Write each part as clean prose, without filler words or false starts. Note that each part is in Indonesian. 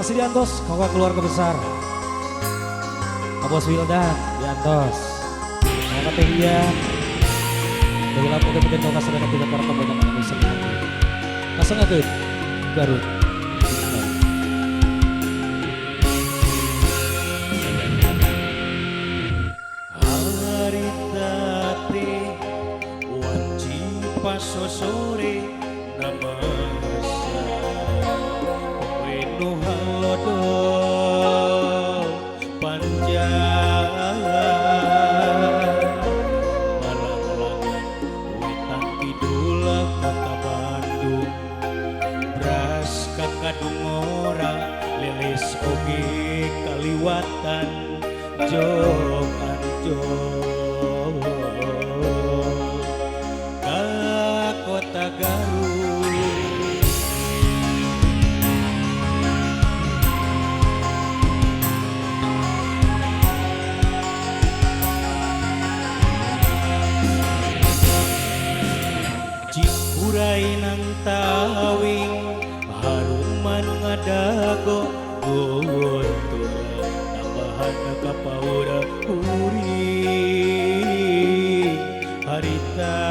Masih diantos, kakak keluarga besar. Bos Wildan, diantos. Kakak Tehian. Dari lampu kemudian kakak sedang tidak para banyak anak senang. Kasang aja, Garut. Hari tadi wajib pas sore nama penuh halodo panjang malang-malangan wetan kidul kota Bandung beras kakadung ora lilis oge kaliwatan jog anjog ka kota Garut. Cikuray nang tawing haruman ngadago guntur tambahan kapaura kuring harita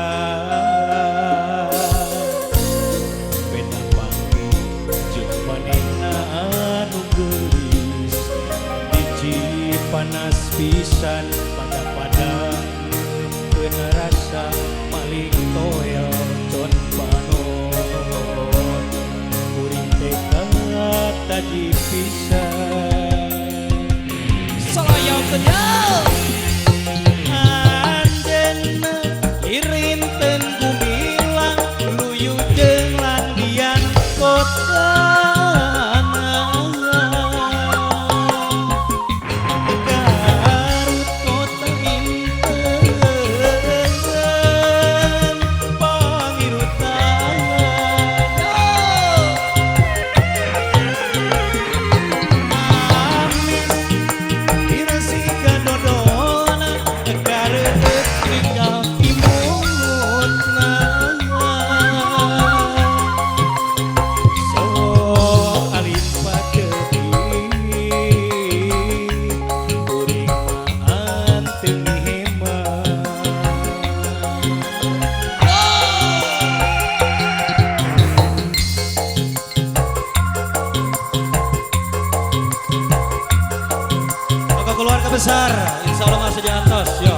beda panggi jeung panenna anu geulis hiji panas pisan pada kena rasa maling toel con panon kuring tekad tadi pisan salayang kenyal anjeunna irinten gumilang luyu jeung landian kota keluarga besar, insya Allah masih diantos, yo.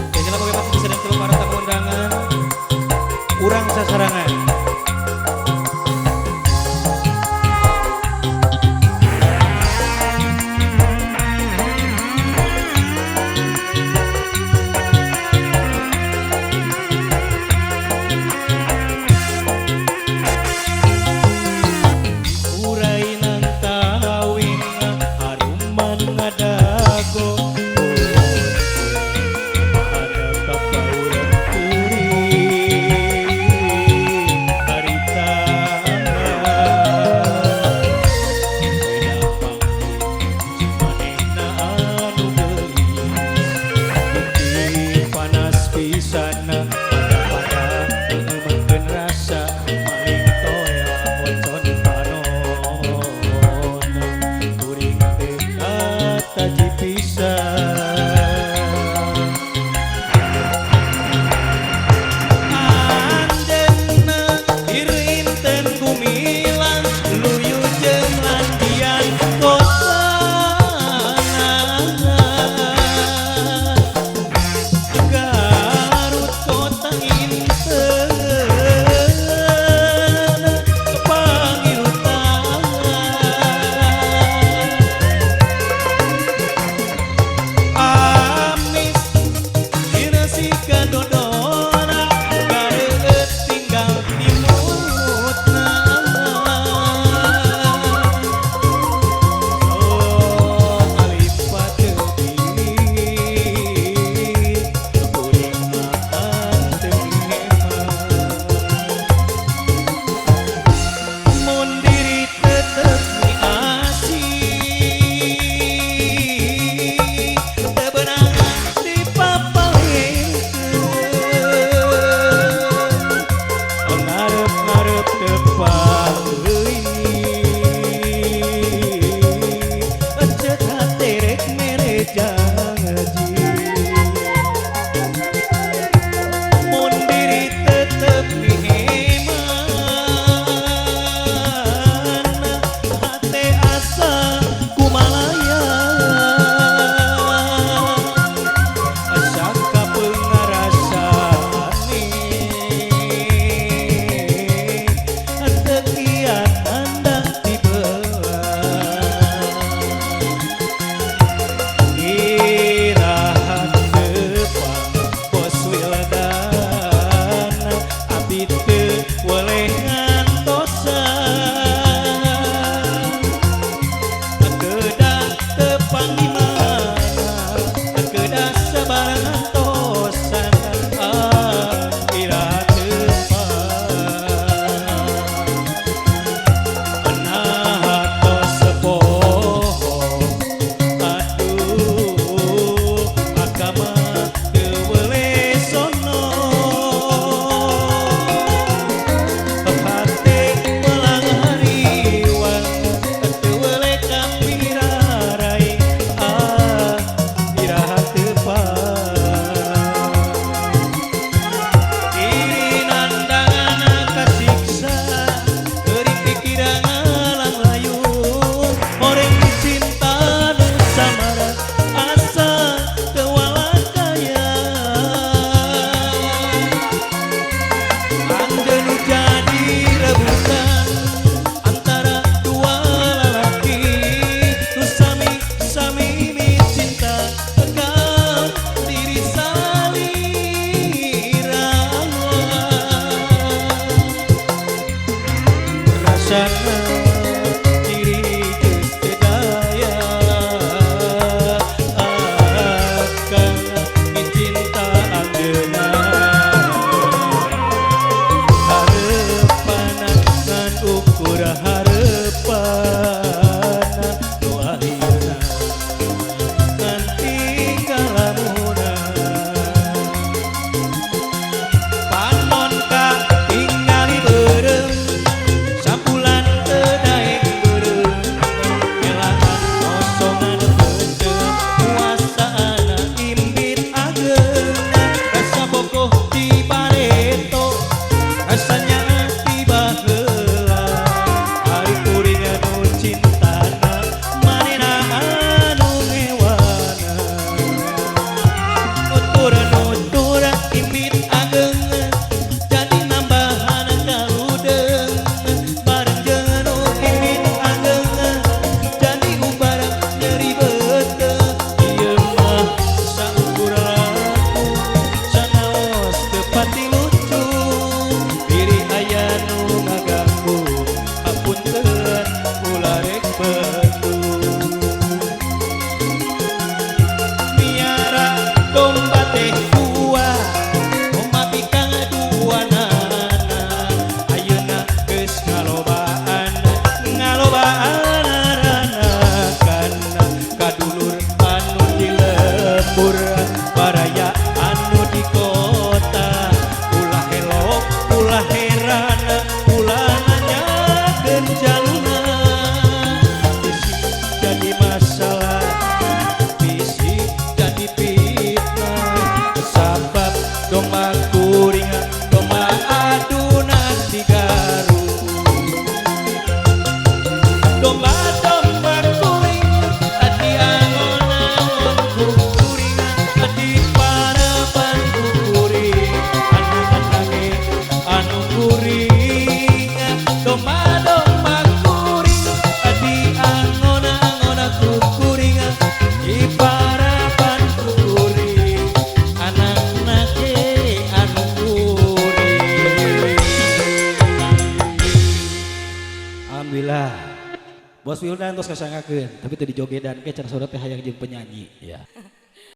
Jadi bagaimana bisa dan para tamu undangan, urang sasarangan. masalah bisi jadi fitnah sabab domba kuringan domba adunan digaru domba-domba kuringan adi angon-angon kuringan adi parapan kuring anu menangi anu kuringan domba-domba kuring adi angon-angon aku kuringan di parapan kuring anak-anak anu kuring. Alhamdulillah Bos Wildan tos kasangakeun tapi teu dijogedan ke cara saudara teh hayang jeung penyanyi ya.